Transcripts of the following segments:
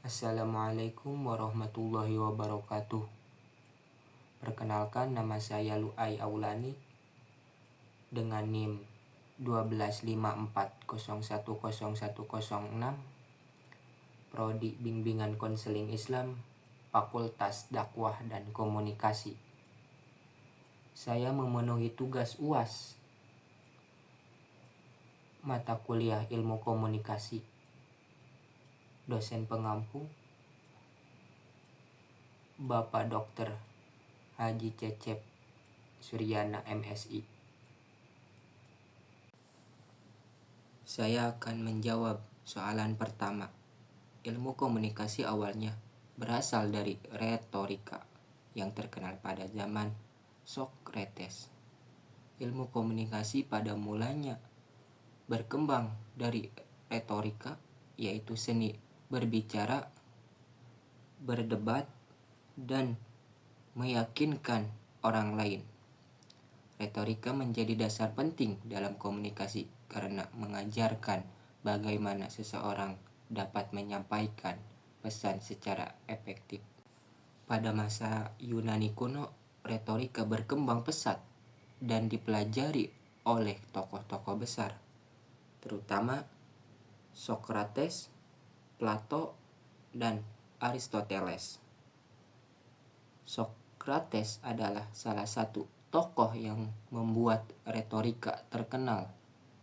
Assalamualaikum warahmatullahi wabarakatuh. Perkenalkan, nama saya Lu'ai Aulani dengan NIM 1254011016, Prodi Bimbingan Konseling Islam, Fakultas Dakwah dan Komunikasi. Saya memenuhi tugas UAS mata kuliah Ilmu Komunikasi. Dosen pengampu Bapak Dr. Haji Cecep Suryana MSI. Saya akan menjawab soalan pertama. Ilmu komunikasi awalnya berasal dari retorika yang terkenal pada zaman Socrates. Ilmu komunikasi pada mulanya berkembang dari retorika, yaitu seni berbicara, berdebat, dan meyakinkan orang lain. Retorika menjadi dasar penting dalam komunikasi karena mengajarkan bagaimana seseorang dapat menyampaikan pesan secara efektif. Pada masa Yunani kuno, retorika berkembang pesat dan dipelajari oleh tokoh-tokoh besar, terutama Socrates, Plato, dan Aristoteles. Socrates adalah salah satu tokoh yang membuat retorika terkenal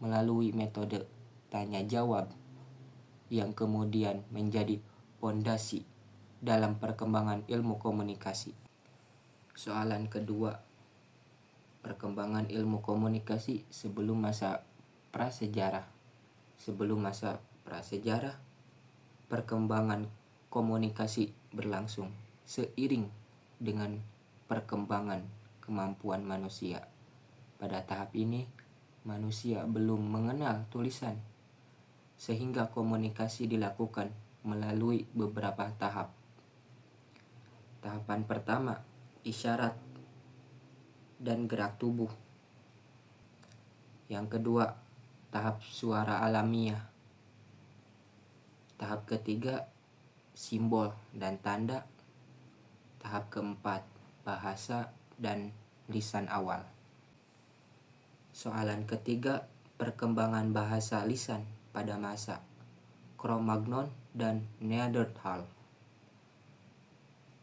melalui metode tanya jawab yang kemudian menjadi fondasi dalam perkembangan ilmu komunikasi. Soalan kedua, perkembangan ilmu komunikasi sebelum masa prasejarah. Sebelum masa prasejarah, perkembangan komunikasi berlangsung seiring dengan perkembangan kemampuan manusia. Pada tahap ini, manusia belum mengenal tulisan, sehingga komunikasi dilakukan melalui beberapa tahap. Tahapan pertama, isyarat dan gerak tubuh. Yang kedua, tahap suara alamiah. Tahap ketiga, simbol dan tanda. Tahap keempat, bahasa dan lisan awal. Soalan ketiga, perkembangan bahasa lisan pada masa Cro-Magnon dan Neanderthal.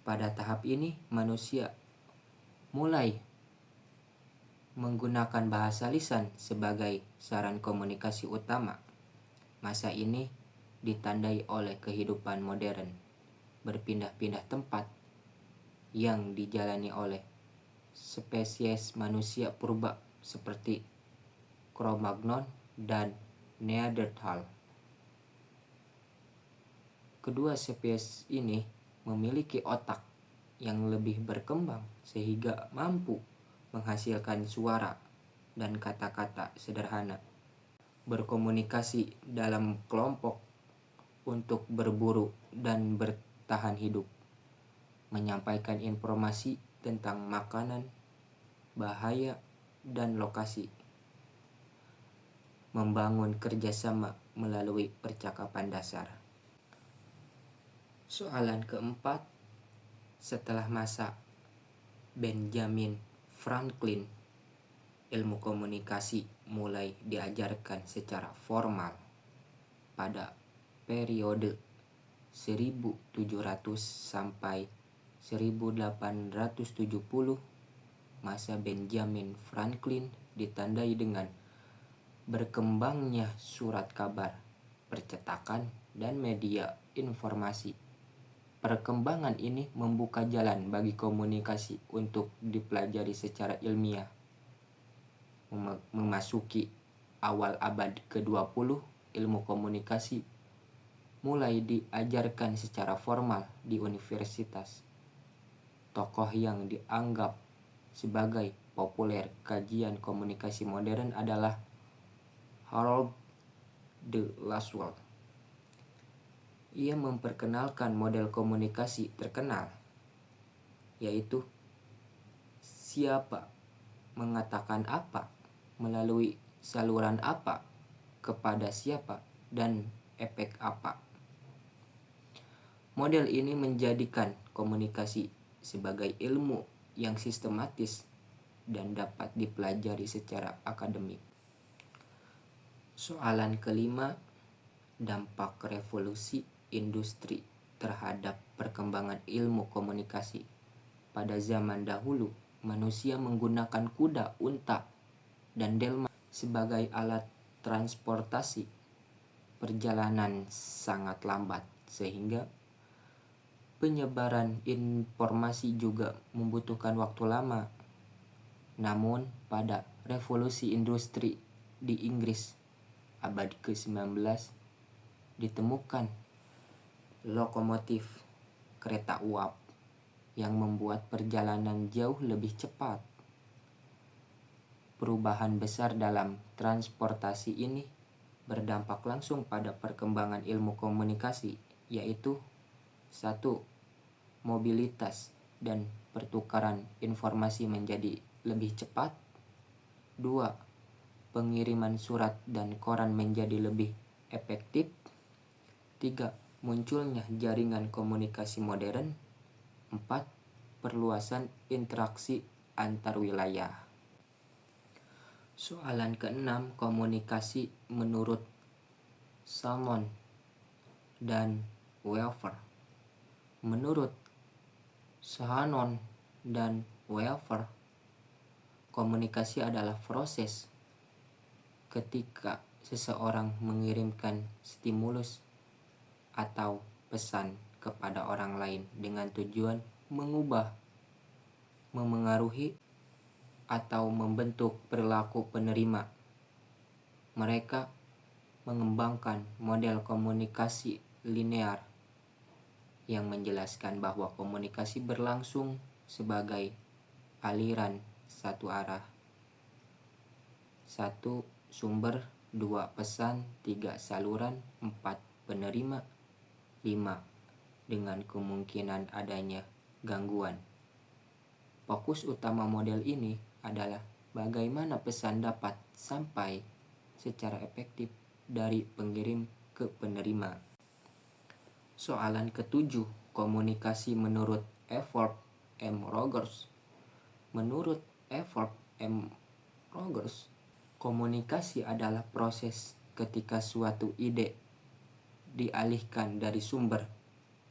Pada tahap ini, manusia mulai menggunakan bahasa lisan sebagai saran komunikasi utama. Masa ini ditandai oleh kehidupan modern, berpindah-pindah tempat yang dijalani oleh spesies manusia purba seperti Cro-Magnon dan Neanderthal. Kedua spesies ini memiliki otak yang lebih berkembang sehingga mampu menghasilkan suara dan kata-kata sederhana, berkomunikasi dalam kelompok untuk berburu dan bertahan hidup, menyampaikan informasi tentang makanan, bahaya, dan lokasi, membangun kerjasama melalui percakapan dasar. Soalan keempat, setelah masa Benjamin Franklin, ilmu komunikasi mulai diajarkan secara formal. Pada periode 1700 sampai 1870, masa Benjamin Franklin ditandai dengan berkembangnya surat kabar, percetakan, dan media informasi. Perkembangan ini membuka jalan bagi komunikasi untuk dipelajari secara ilmiah. Memasuki awal abad ke-20, ilmu komunikasi mulai diajarkan secara formal di universitas. Tokoh yang dianggap sebagai populer kajian komunikasi modern adalah Harold de Lasswade. Ia memperkenalkan model komunikasi terkenal, yaitu siapa mengatakan apa, melalui saluran apa, kepada siapa, dan efek apa. Model ini menjadikan komunikasi sebagai ilmu yang sistematis dan dapat dipelajari secara akademik. Soalan kelima, dampak revolusi industri terhadap perkembangan ilmu komunikasi. Pada zaman dahulu, manusia menggunakan kuda, unta, dan delman sebagai alat transportasi. Perjalanan sangat lambat sehingga penyebaran informasi juga membutuhkan waktu lama. Namun pada revolusi industri di Inggris abad ke-19 ditemukan lokomotif kereta uap yang membuat perjalanan jauh lebih cepat. Perubahan besar dalam transportasi ini berdampak langsung pada perkembangan ilmu komunikasi, yaitu 1. Mobilitas dan pertukaran informasi menjadi lebih cepat. 2. Pengiriman surat dan koran menjadi lebih efektif. 3. Munculnya jaringan komunikasi modern. 4. Perluasan interaksi antar wilayah. Soalan ke-6, komunikasi menurut Salmon dan Weaver. Menurut Shannon dan Weaver, komunikasi adalah proses ketika seseorang mengirimkan stimulus atau pesan kepada orang lain dengan tujuan mengubah, memengaruhi, atau membentuk perilaku penerima. Mereka mengembangkan model komunikasi linear yang menjelaskan bahwa komunikasi berlangsung sebagai aliran satu arah. 1. Sumber, 2. Pesan, 3. Saluran, 4. Penerima, 5. Dengan kemungkinan adanya gangguan. Fokus utama model ini adalah bagaimana pesan dapat sampai secara efektif dari pengirim ke penerima. Soalan ke-7, komunikasi menurut Everett M. Rogers. Menurut Everett M. Rogers, komunikasi adalah proses ketika suatu ide dialihkan dari sumber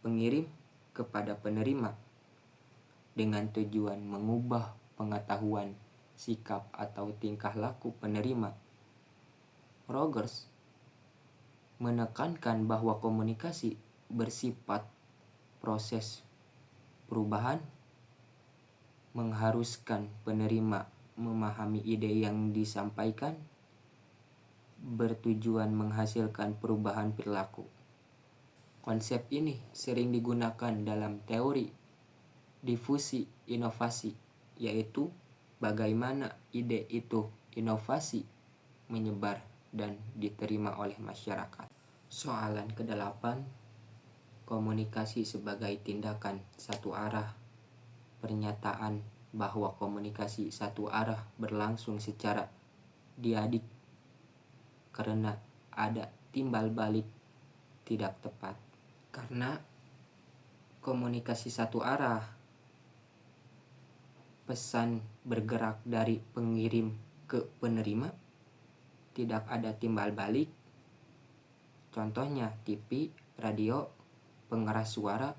pengirim kepada penerima dengan tujuan mengubah pengetahuan, sikap, atau tingkah laku penerima. Rogers menekankan bahwa komunikasi bersifat proses perubahan, mengharuskan penerima memahami ide yang disampaikan, bertujuan menghasilkan perubahan perilaku. Konsep ini sering digunakan dalam teori difusi inovasi, yaitu bagaimana ide itu inovasi menyebar dan diterima oleh masyarakat. Soalan ke-8, komunikasi sebagai tindakan satu arah. Pernyataan bahwa komunikasi satu arah berlangsung secara diadik karena ada timbal balik tidak tepat. Karena komunikasi satu arah, pesan bergerak dari pengirim ke penerima, tidak ada timbal balik. Contohnya TV, radio, pengeras suara,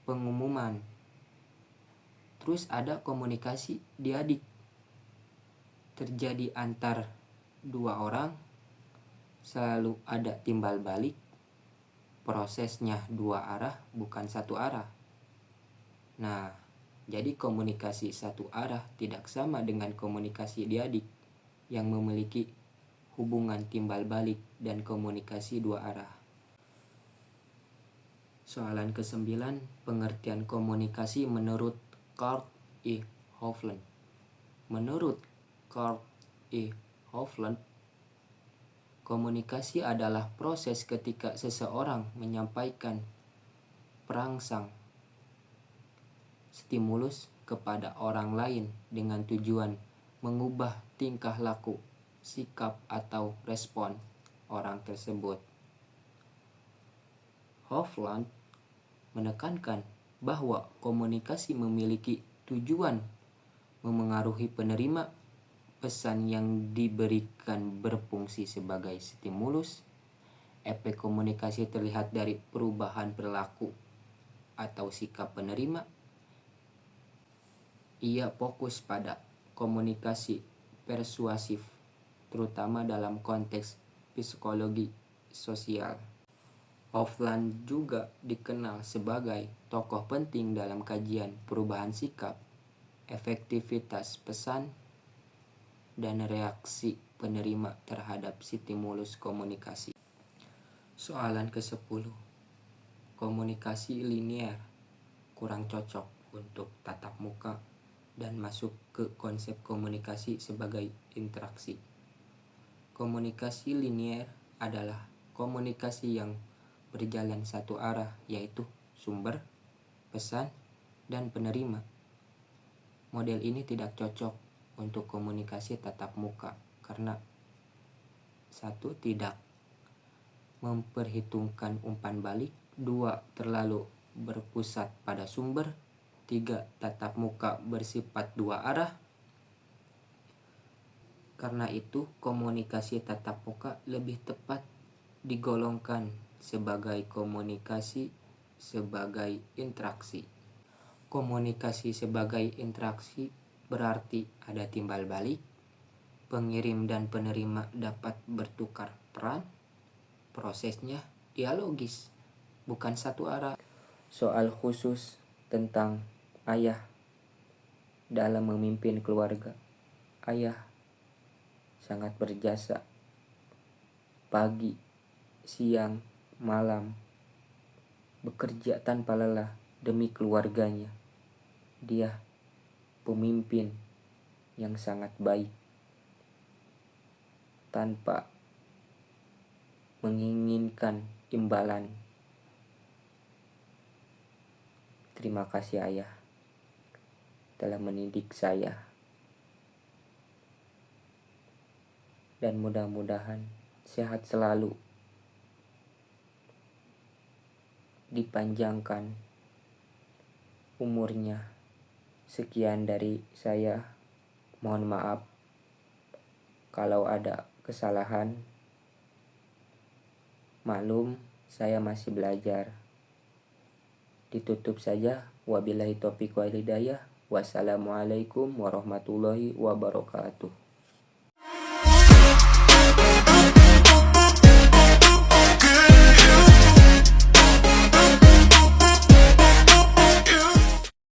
pengumuman. Terus ada komunikasi diadik, terjadi antar dua orang, selalu ada timbal balik, prosesnya dua arah bukan satu arah. Nah, jadi komunikasi satu arah tidak sama dengan komunikasi diadik yang memiliki hubungan timbal balik dan komunikasi dua arah. Soalan ke-9, pengertian komunikasi menurut Kurt E. Hovland. Menurut Kurt E. Hovland, komunikasi adalah proses ketika seseorang menyampaikan perangsang stimulus kepada orang lain dengan tujuan mengubah tingkah laku, sikap, atau respon orang tersebut. Hovland menekankan bahwa komunikasi memiliki tujuan memengaruhi penerima. Pesan yang diberikan berfungsi sebagai stimulus. Efek komunikasi terlihat dari perubahan perilaku atau sikap penerima. Ia fokus pada komunikasi persuasif, terutama dalam konteks psikologi sosial. Hoffman juga dikenal sebagai tokoh penting dalam kajian perubahan sikap, efektivitas pesan, dan reaksi penerima terhadap stimulus komunikasi. Soalan ke-10. Komunikasi linear kurang cocok untuk tatap muka dan masuk ke konsep komunikasi sebagai interaksi. Komunikasi linear adalah komunikasi yang berjalan satu arah, yaitu sumber, pesan, dan penerima. Model ini tidak cocok untuk komunikasi tatap muka karena 1. Tidak memperhitungkan umpan balik, 2. Terlalu berpusat pada sumber, 3. Tatap muka bersifat dua arah. Karena itu, komunikasi tatap muka lebih tepat digolongkan sebagai komunikasi sebagai interaksi. Komunikasi sebagai interaksi berarti ada timbal balik, pengirim dan penerima dapat bertukar peran, prosesnya dialogis, bukan satu arah. Soal khusus tentang ayah dalam memimpin keluarga. Ayah sangat berjasa pagi, siang, malam, bekerja tanpa lelah demi keluarganya. Dia pemimpin yang sangat baik tanpa menginginkan imbalan. Terima kasih ayah telah mendidik saya, dan mudah-mudahan sehat selalu, dipanjangkan umurnya. Sekian dari saya. Mohon maaf kalau ada kesalahan. Maklum, saya masih belajar. Ditutup saja. Wabillahi taufiq wal hidayah. Wassalamualaikum warahmatullahi wabarakatuh.